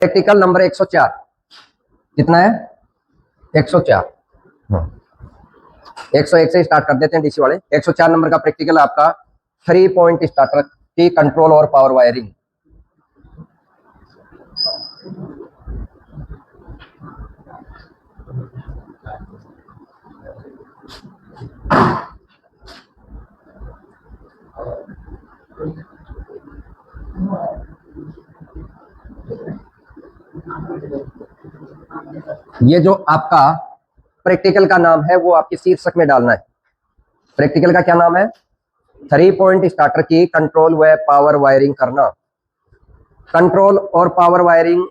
Practical number 104 कितना है? 104। 101 से स्टार्ट कर देते हैं डीसी वाले। 104 नंबर का प्रैक्टिकल आपका 3 पॉइंट स्टार्टर की कंट्रोल और पावर वायरिंग। ये जो आपका प्रैक्टिकल का नाम है वो आपके शीर्षक में डालना है। प्रैक्टिकल का क्या नाम है? 3 पॉइंट स्टार्टर की कंट्रोल व पावर वायरिंग करना। कंट्रोल और पावर वायरिंग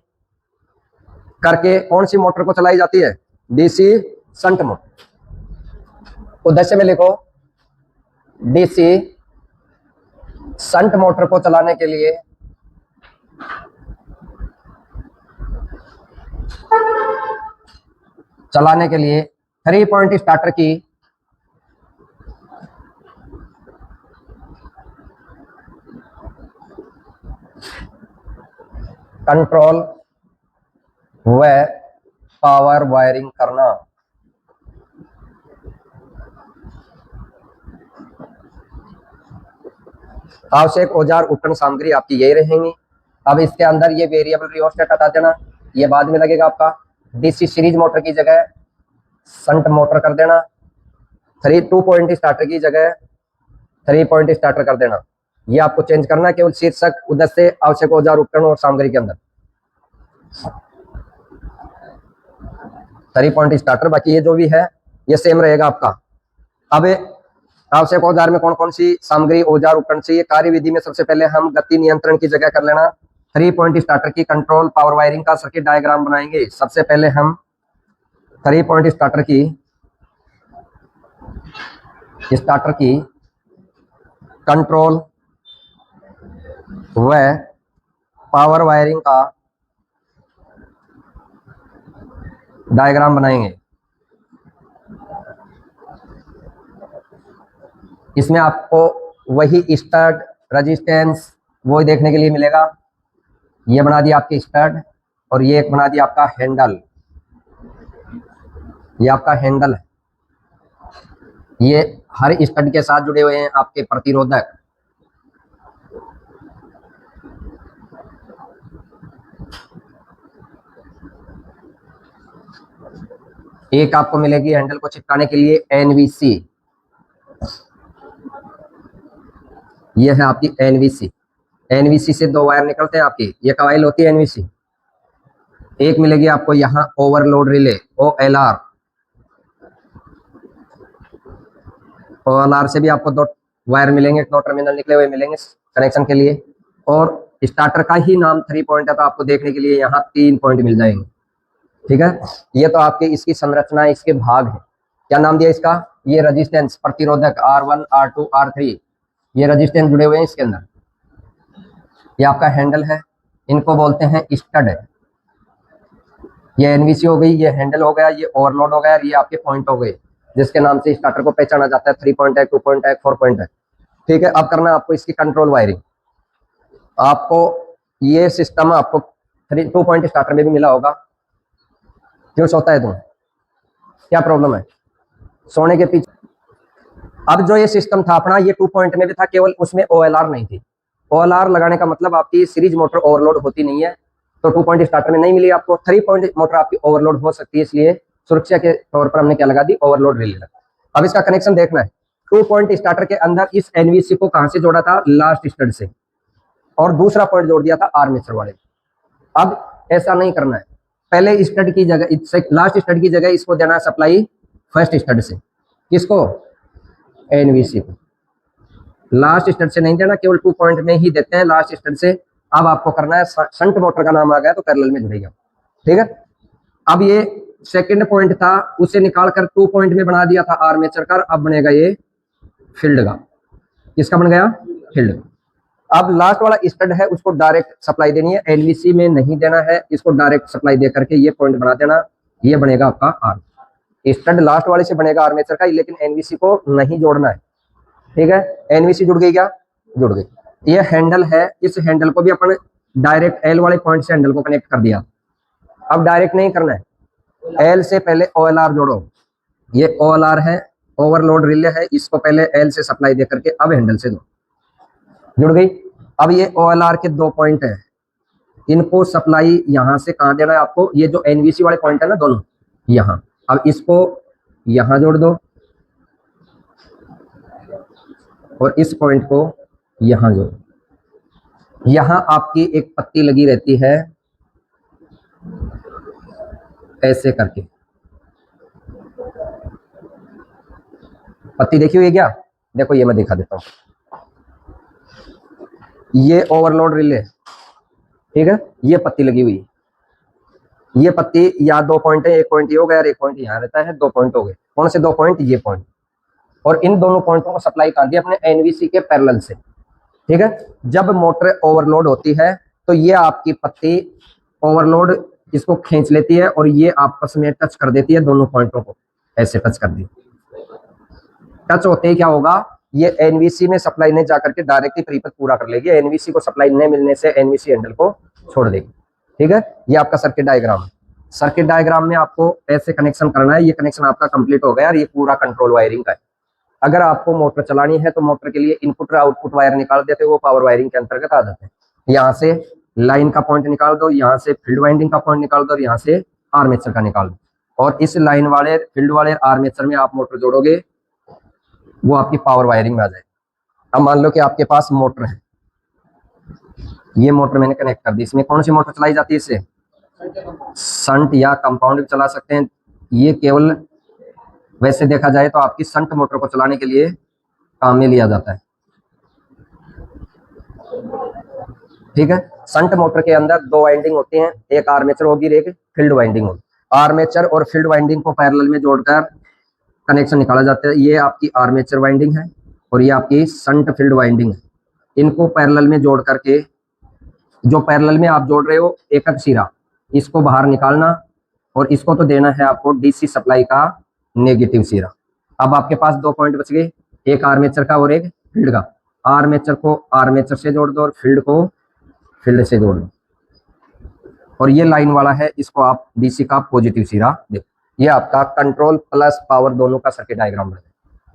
करके कौन सी मोटर को चलाई जाती है? DC shunt motor. उद्देश्य में लिखो, डीसी शंट मोटर को चलाने के लिए चलाने के लिए 3 पॉइंट स्टार्टर की कंट्रोल व पावर वायरिंग करना। आवश्यक औजार उपकरण सामग्री आपकी यही रहेंगी। अब इसके अंदर ये वेरिएबल रियोस्टेट हटा देना, ये बाद में लगेगा आपका। डीसी सीरीज मोटर की जगह शंट मोटर कर देना। 2 पॉइंट स्टार्टर की जगह 3 पॉइंट स्टार्टर कर देना। ये आपको चेंज करना है केवल शीर्षक, उद्देश्य, आवश्यक औजार उपकरण और सामग्री के अंदर 3 पॉइंट स्टार्टर। बाकी ये जो भी है ये सेम रहेगा आपका। अब आवश्यक औजार में कौन कौन सी सामग्री, औजार, उपकरण चाहिए? कार्यविधि में सबसे पहले हम गति नियंत्रण की जगह कर लेना 3 पॉइंट स्टार्टर की कंट्रोल पावर वायरिंग का सर्किट डायग्राम बनाएंगे। सबसे पहले हम 3 पॉइंट स्टार्टर की कंट्रोल व पावर वायरिंग का डायग्राम बनाएंगे। इसमें आपको वही स्टड, रेजिस्टेंस वो देखने के लिए मिलेगा। ये बना दिया आपके स्टड और ये एक बना दिया आपका हैंडल। ये आपका हैंडल है। ये हर स्टड के साथ जुड़े हुए हैं आपके प्रतिरोधक। एक आपको मिलेगी हैंडल को चिपकाने के लिए एनवीसी। ये है आपकी एनवीसी। एनवीसी से 2 वायर निकलते हैं आपकी, ये कॉइल होती है एनवीसी। एक मिलेगी आपको यहाँ ओवरलोड रिले OLR। OLR से भी आपको 2 वायर मिलेंगे, 2 टर्मिनल निकले हुए मिलेंगे कनेक्शन के लिए। और स्टार्टर का ही नाम 3 पॉइंट है तो आपको देखने के लिए यहाँ 3 पॉइंट मिल जाएंगे। ठीक है, ये तो आपके इसकी संरचना, इसके भाग है। क्या नाम दिया इसका? ये रेजिस्टेंस, प्रतिरोधक R1, R2, R3, ये रेजिस्टेंस जुड़े हुए हैं इसके अंदर। ये आपका हैंडल है, इनको बोलते हैं स्टड है। ये एनवीसी हो गई, ये हैंडल हो गया, ये ओवरलोड हो गया, ये आपके पॉइंट हो गए जिसके नाम से स्टार्टर को पहचाना जाता है। 3 पॉइंट है, 2 पॉइंट है, 4 पॉइंट है। ठीक है, अब करना आपको इसकी कंट्रोल वायरिंग। आपको ये सिस्टम आपको 2 पॉइंट स्टार्टर में भी मिला होगा। क्यों सोता है तुम? क्या प्रॉब्लम है सोने के पीछे? अब जो ये सिस्टम था अपना, ये 2 पॉइंट में भी था, केवल उसमें OLR नहीं थी। OLR लगाने का मतलब आपकी सीरीज मोटर ओवरलोड होती नहीं है, तो 2 पॉइंट स्टार्टर में नहीं मिली आपको। 3 पॉइंट मोटर आपकी ओवरलोड हो सकती है, इसलिए सुरक्षा के तौर पर हमने क्या लगा दी? Overload relay. अब इसका कनेक्शन देखना है। 2 पॉइंट स्टार्टर के अंदर इस एनवीसी को कहां से जोड़ा था? लास्ट स्टड से, और दूसरा पॉइंट जोड़ दिया था आर्मेचर वाले। अब ऐसा नहीं करना है, पहले स्टड की जगह, लास्ट स्टड की जगह इसको देना है सप्लाई फर्स्ट स्टड से। किसको? एनवीसी को। लास्ट स्टड से नहीं देना, केवल 2 पॉइंट में ही देते हैं लास्ट स्टड से। अब आपको करना है, शंट मोटर का नाम आ गया तो पैरेलल में जुड़ेगा। ठीक है, अब ये सेकंड पॉइंट था, उसे निकाल कर 2 पॉइंट में बना दिया था आर्मेचर का। अब बनेगा ये फील्ड का। किसका बन गया? फील्ड का। अब लास्ट वाला स्टड है, उसको डायरेक्ट सप्लाई देनी है, एनवीसी में नहीं देना है, इसको डायरेक्ट सप्लाई दे करके ये पॉइंट बना देना। ये बनेगा आपका आर्म। स्टड लास्ट वाले से बनेगा आर्मेचर का, लेकिन एनवीसी को नहीं जोड़ना है। ठीक है, एनवीसी जुड़ गई क्या? जुड़ गई। ये हैंडल है, इस हैंडल को भी अपन डायरेक्ट एल वाले पॉइंट से हैंडल को कनेक्ट कर दिया। अब डायरेक्ट नहीं करना है, एल से पहले OLR जोड़ो। ये OLR है, ओवरलोड रिले है, इसको पहले एल से सप्लाई दे करके अब हैंडल से दो, जुड़ गई। अब ये OLR के 2 पॉइंट है, इनको सप्लाई यहां से कहां देना है आपको, ये जो NVC वाले पॉइंट है ना दोनों यहां, अब इसको यहां जोड़ दो और इस पॉइंट को यहां जोड़ो। यहां आपकी एक पत्ती लगी रहती है ऐसे करके, पत्ती देखी हुई है क्या? देखो ये मैं दिखा देता हूं, ये ओवरलोड रिले, ठीक है, ये पत्ती लगी हुई, ये पत्ती या 2 पॉइंट है, एक पॉइंट ये हो गया और एक पॉइंट यहाँ रहता है, 2 पॉइंट हो गए। कौन से 2 पॉइंट? ये पॉइंट, और इन दोनों पॉइंटों को सप्लाई कर दिया अपने एनवीसी के पैरेलल से, ठीक है। जब मोटर ओवरलोड होती है तो ये आपकी पत्ती ओवरलोड इसको खींच लेती है और ये आपस में टच कर देती है, दोनों पॉइंटों को ऐसे टच कर दी। टच होते ही क्या होगा, ये एनवीसी में सप्लाई नहीं जाकर के डायरेक्टली परिपथ पूरा कर लेगी, एनवीसी को सप्लाई नहीं मिलने से एनवीसी हैंडल को छोड़ देगी, ठीक है। ये आपका सर्किट डायग्राम है। सर्किट डायग्राम में आपको ऐसे कनेक्शन करना है, ये कनेक्शन आपका कंप्लीट हो गया और ये पूरा कंट्रोल वायरिंग का है। अगर आपको मोटर चलानी है तो मोटर के लिए इनपुट और आउटपुट वायर निकाल देते, वो पावर वायरिंग के अंतर्गत आ जाते हैं। यहाँ से लाइन का पॉइंट निकाल दो, यहाँ से फील्ड वाइंडिंग का पॉइंट निकाल दो और यहाँ से आर्मेचर का निकाल दो, और इस लाइन वाले फील्ड वाले आर्मेचर में आप मोटर जोड़ोगे, वो आपकी पावर वायरिंग में आ जाएगी। अब मान लो कि आपके पास मोटर है, ये मोटर मैंने कनेक्ट कर दी, इसमें कौन सी मोटर चलाई जाती है? इससे संट या कंपाउंड भी चला सकते हैं। ये केवल वैसे देखा जाए तो आपकी संट मोटर को चलाने के लिए काम में लिया जाता है, ठीक है। संट मोटर के अंदर 2 वाइंडिंग होती हैं, एक आर्मेचर होगी और एक फील्ड वाइंडिंग होगी। आर्मेचर और फील्ड वाइंडिंग को पैरेलल में जोड़कर कनेक्शन निकाला जाता है। ये आपकी आर्मेचर वाइंडिंग है और ये आपकी संट फील्ड वाइंडिंग है। इनको पैरेलल में जोड़ करके, जो पैरेलल में आप जोड़ रहे हो एकक सिरा, इसको बाहर निकालना और इसको तो देना है आपको डीसी सप्लाई का नेगेटिव सिरा। अब आपके पास 2 पॉइंट बच गए, एक आर्मेचर का और एक फील्ड का। आर्मेचर को आर्मेचर से जोड़ दो और फील्ड को फील्ड से जोड़ दो, और ये लाइन वाला है, इसको आप डीसी का पॉजिटिव सिरा देखो। ये आपका कंट्रोल प्लस पावर दोनों का सर्किट डायग्राम है,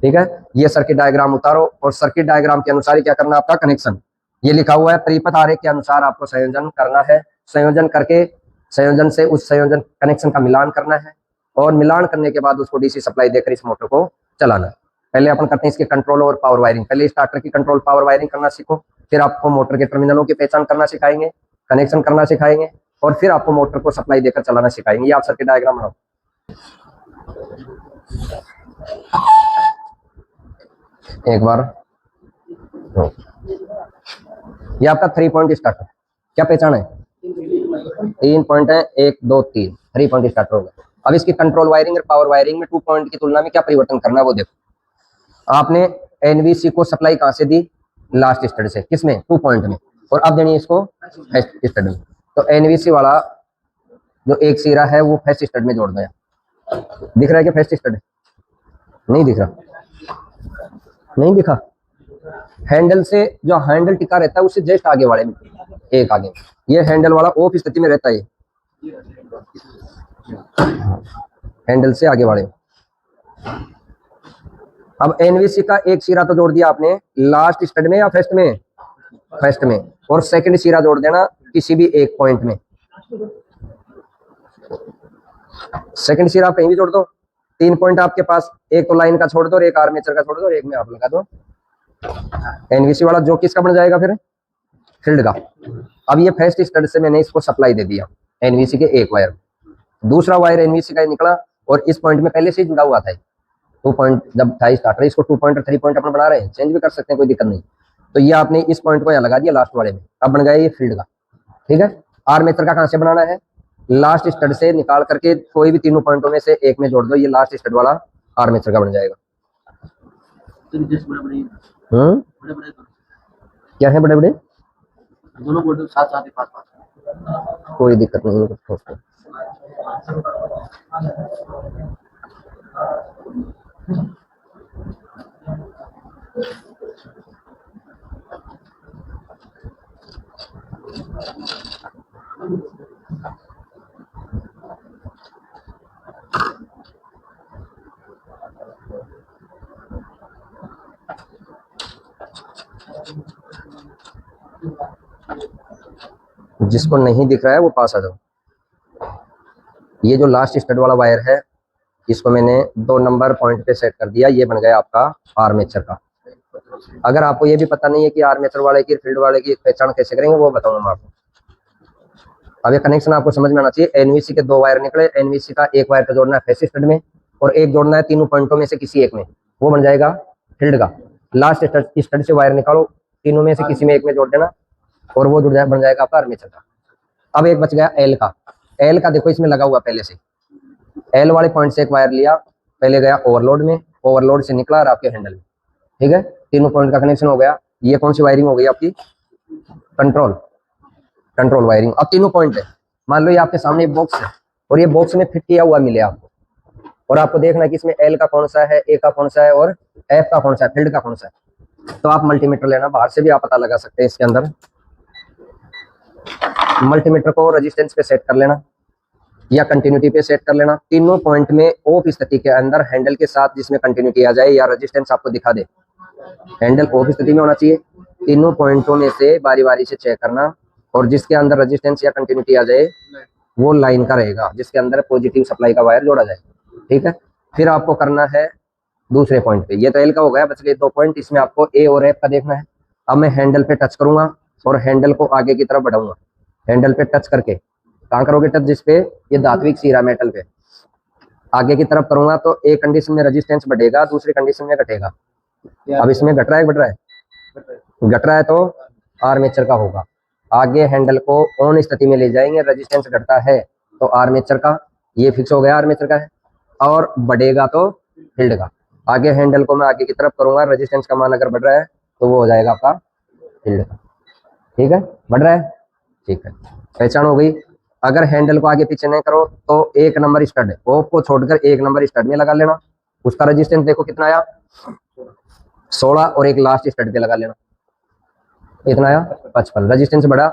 ठीक है। ये सर्किट डायग्राम उतारो और सर्किट डायग्राम के अनुसार क्या करना, आपका कनेक्शन ये लिखा हुआ है, परिपथ आरेख के अनुसार आपको संयोजन करना है। संयोजन करके संयोजन से उस संयोजन कनेक्शन का मिलान करना है, और मिलान करने के बाद उसको डीसी सप्लाई देकर इस मोटर को चलाना है। पहले अपन करते हैं इसके कंट्रोल और पावर वायरिंग। पहले स्टार्टर की कंट्रोल पावर वायरिंग करना सीखो, फिर आपको मोटर के टर्मिनलों की पहचान करना सिखाएंगे, कनेक्शन करना सिखाएंगे, और फिर आपको मोटर को सप्लाई देकर चलाना सिखाएंगे। ये आप सर्किट डायग्राम बनाओ। एक बार ये आपका 3 पॉइंट स्टार्टर, क्या पहचान है? 3 पॉइंट है, 1 2 3, 3 पॉइंट स्टार्टर होगा। अब इसकी कंट्रोल वायरिंग और पावर वायरिंग में 2 पॉइंट की तुलना में क्या परिवर्तन करना है वो देखो। आपने एनवीसी को सप्लाई कहां से दी? लास्ट स्टड से, किसमें? 2 पॉइंट में, और अब देनी है इसको फर्स्ट स्टड में। तो एनवीसी वाला जो एक सिरा है वो फर्स्ट स्टड में जोड़ दो। दिख रहा है क्या फर्स्ट स्टड? नहीं दिख रहा, नहीं दिखा। हैंडल से जो हैंडल टिका रहता है उससे जस्ट आगे वाले में, एक आगे, ये हैंडल वाला ऑफ स्थिति में रहता है, हैंडल से आगे वाले। अब एनवीसी का एक सिरा तो जोड़ दिया आपने लास्ट स्टड में या फर्स्ट में? फर्स्ट में, और सेकंड सिरा जोड़ देना किसी भी एक पॉइंट में। सेकंड सिरा आप कहीं भी जोड़ दो। 3 पॉइंट आपके पास, एक तो लाइन का छोड़ दो और एक आर्मेचर का छोड़ दो और एक में आप लगा दो एनवीसी वाला, जो किसका बन जाएगा फिर? फील्ड का। अब ये फर्स्ट स्टड से मैंने इसको सप्लाई दे दिया एनवीसी के एक वायर, दूसरा वायर एनवीसी का निकला और इस पॉइंट में पहले से ही जुड़ा हुआ था। 2 पॉइंट जब था स्टार्टर, इसको 2 पॉइंट और 3 पॉइंट अपन बना रहे हैं, चेंज भी कर सकते हैं, कोई दिक्कत नहीं। तो ये आपने इस पॉइंट को यहाँ लगा दिया लास्ट वाले में, अब बन गया ये फील्ड का, ठीक है। आर्मेचर का कहां से बनाना है? लास्ट स्टड से निकाल करके कोई भी तीनों पॉइंटों में से एक में जोड़ दो, ये लास्ट स्टड वाला आर्मेचर का बन जाएगा। क्या है बड़े बड़े? दोनों बोल्ट साथ साथ ही पास पास, कोई दिक्कत नहीं है। जिसको नहीं दिख रहा है वो पास आ जाओ। ये जो लास्ट स्टड वाला वायर है इसको मैंने 2 नंबर पॉइंट पे सेट कर दिया, ये बन गया आपका आर्मेचर का। अगर आपको ये भी पता नहीं है कि आर्मेचर वाले की फील्ड वाले की पहचान कैसे करेंगे वो बताऊंगा मैं आपको। अब ये कनेक्शन आपको समझ में आना चाहिए। एनवीसी के 2 वायर निकले, एनवीसी का एक वायर को जोड़ना है फेस स्टड में और एक जोड़ना है तीनों पॉइंटों में से किसी एक में, वो बन जाएगा फील्ड का। लास्ट स्टड से वायर निकालो, तीनों में से किसी में एक में जोड़ देना और वो जुड़ जाए बन जाएगा आपका आर्मेचर का। अब एक बच गया एल का। एल का देखो इसमें लगा हुआ पहले से, एल वाले पॉइंट से एक वायर लिया, पहले गया ओवरलोड में, ओवरलोड से निकला और आपके हैंडल में, ठीक है, तीनों पॉइंट का कनेक्शन हो गया। ये कौन सी वायरिंग हो गई आपकी? Control wiring. अब तीनों पॉइंट है, मान लो ये आपके सामने एक बॉक्स है और ये बॉक्स में फिट किया हुआ मिले आपको, और आपको देखना है कि इसमें एल का कौन सा है, ए का कौन सा है और एफ का कौन सा है, फील्ड का कौन सा है। तो आप मल्टीमीटर लेना, बाहर से भी आप पता लगा सकते हैं। इसके अंदर मल्टीमीटर को रेजिस्टेंस पे सेट कर लेना या कंटिन्यूटी पे सेट कर लेना। तीनों पॉइंट में ऑफ स्थिति के अंदर हैंडल के साथ जिसमें कंटिन्यूटी आ जाए या रेजिस्टेंस आपको दिखा दे, हैंडल ऑफ स्थिति में होना चाहिए। तीनों पॉइंटों में से बारी बारी से चेक करना और जिसके अंदर रेजिस्टेंस या कंटिन्यूटी आ जाए वो लाइन का रहेगा, जिसके अंदर पॉजिटिव सप्लाई का वायर जोड़ा जाए, ठीक है। फिर आपको करना है दूसरे पॉइंट पे, ये तो एल का हो गया, बच गए 2 पॉइंट। इसमें आपको ए और एफ का देखना है। अब मैं हैंडल पे टच करूंगा और हैंडल को आगे की तरफ बढ़ाऊंगा। हैंडल पे टच करके कहाँ करोगे टच? जिस पे ये धात्विक सीरा मेटल पे आगे की तरफ करूंगा तो एक कंडीशन में रेजिस्टेंस बढ़ेगा, दूसरी कंडीशन में घटेगा। अब इसमें घट रहा है, बढ़ रहा है? घट रहा है तो आर्मेचर का होगा। आगे हैंडल को ऑन स्थिति में ले जाएंगे, रेजिस्टेंस घटता है तो आर्मेचर का, ये फिक्स हो गया आर्मेचर का है। और बढ़ेगा तो फील्ड का। आगे हैंडल को मैं आगे की तरफ करूंगा, रेजिस्टेंस का मान अगर बढ़ रहा है तो वो हो जाएगा आपका फील्ड का, ठीक है। बढ़ रहा है, ठीक है, पहचान हो गई। अगर हैंडल को आगे पीछे नहीं करो तो 1 नंबर स्टड ऑफ को छोड़कर 1 नंबर स्टड में लगा लेना। उसका रेजिस्टेंस देखो कितना आया, 16, और एक लास्ट स्टड पे लगा लेना, इतना आया 55। रेजिस्टेंस बढ़ा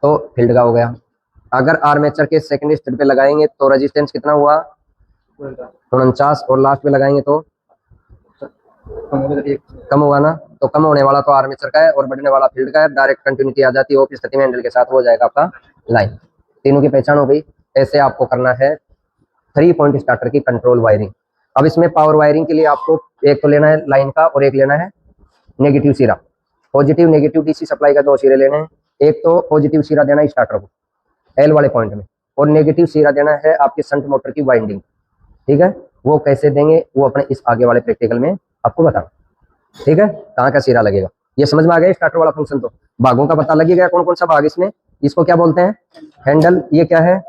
तो फील्ड का हो गया। अगर आर्मेचर के सेकंड स्टड पे लगाएंगे तो रेजिस्टेंस कितना हुआ? 49, और लास्ट पे लगाएंगे तो कम होगा ना, तो कम होने वाला तो आर्मेचर का है और बढ़ने वाला फील्ड का है। डायरेक्ट कंटिन्यूटी आ जाती है ऑफ स्थिति में हैंडल के साथ, हो जाएगा आपका लाइन। तीनों की पहचान हो गई। ऐसे आपको करना है 3 पॉइंट स्टार्टर की कंट्रोल वायरिंग। अब इसमें पावर वायरिंग के लिए आपको एक तो लेना है लाइन का और एक लेना है नेगेटिव सिरा। पॉजिटिव नेगेटिव डीसी सप्लाई का 2 सिरे लेने हैं। एक तो पॉजिटिव सिरा देना है स्टार्टर को एल वाले पॉइंट में, और नेगेटिव सिरा देना है आपके शंट मोटर की वाइंडिंग, ठीक है। वो कैसे देंगे वो अपने इस आगे वाले प्रैक्टिकल में आपको बताना, ठीक है, कहाँ का सिरा लगेगा। ये समझ में आ गया स्टार्टर वाला फंक्शन। तो भागों का पता लग गया कौन कौन सा भाग इसमें। इसको क्या बोलते हैं? हैंडल। ये क्या है?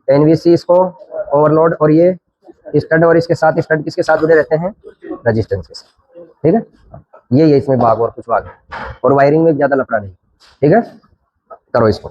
एनवीसी। इसको ओवरलोड। और ये स्टड, और इसके साथ स्टड किसके साथ जुड़े रहते हैं? रेजिस्टेंस के साथ, ठीक है। ये इसमें भाग और कुछ भाग, और वायरिंग में ज्यादा लफड़ा नहीं, ठीक है। करो इसको।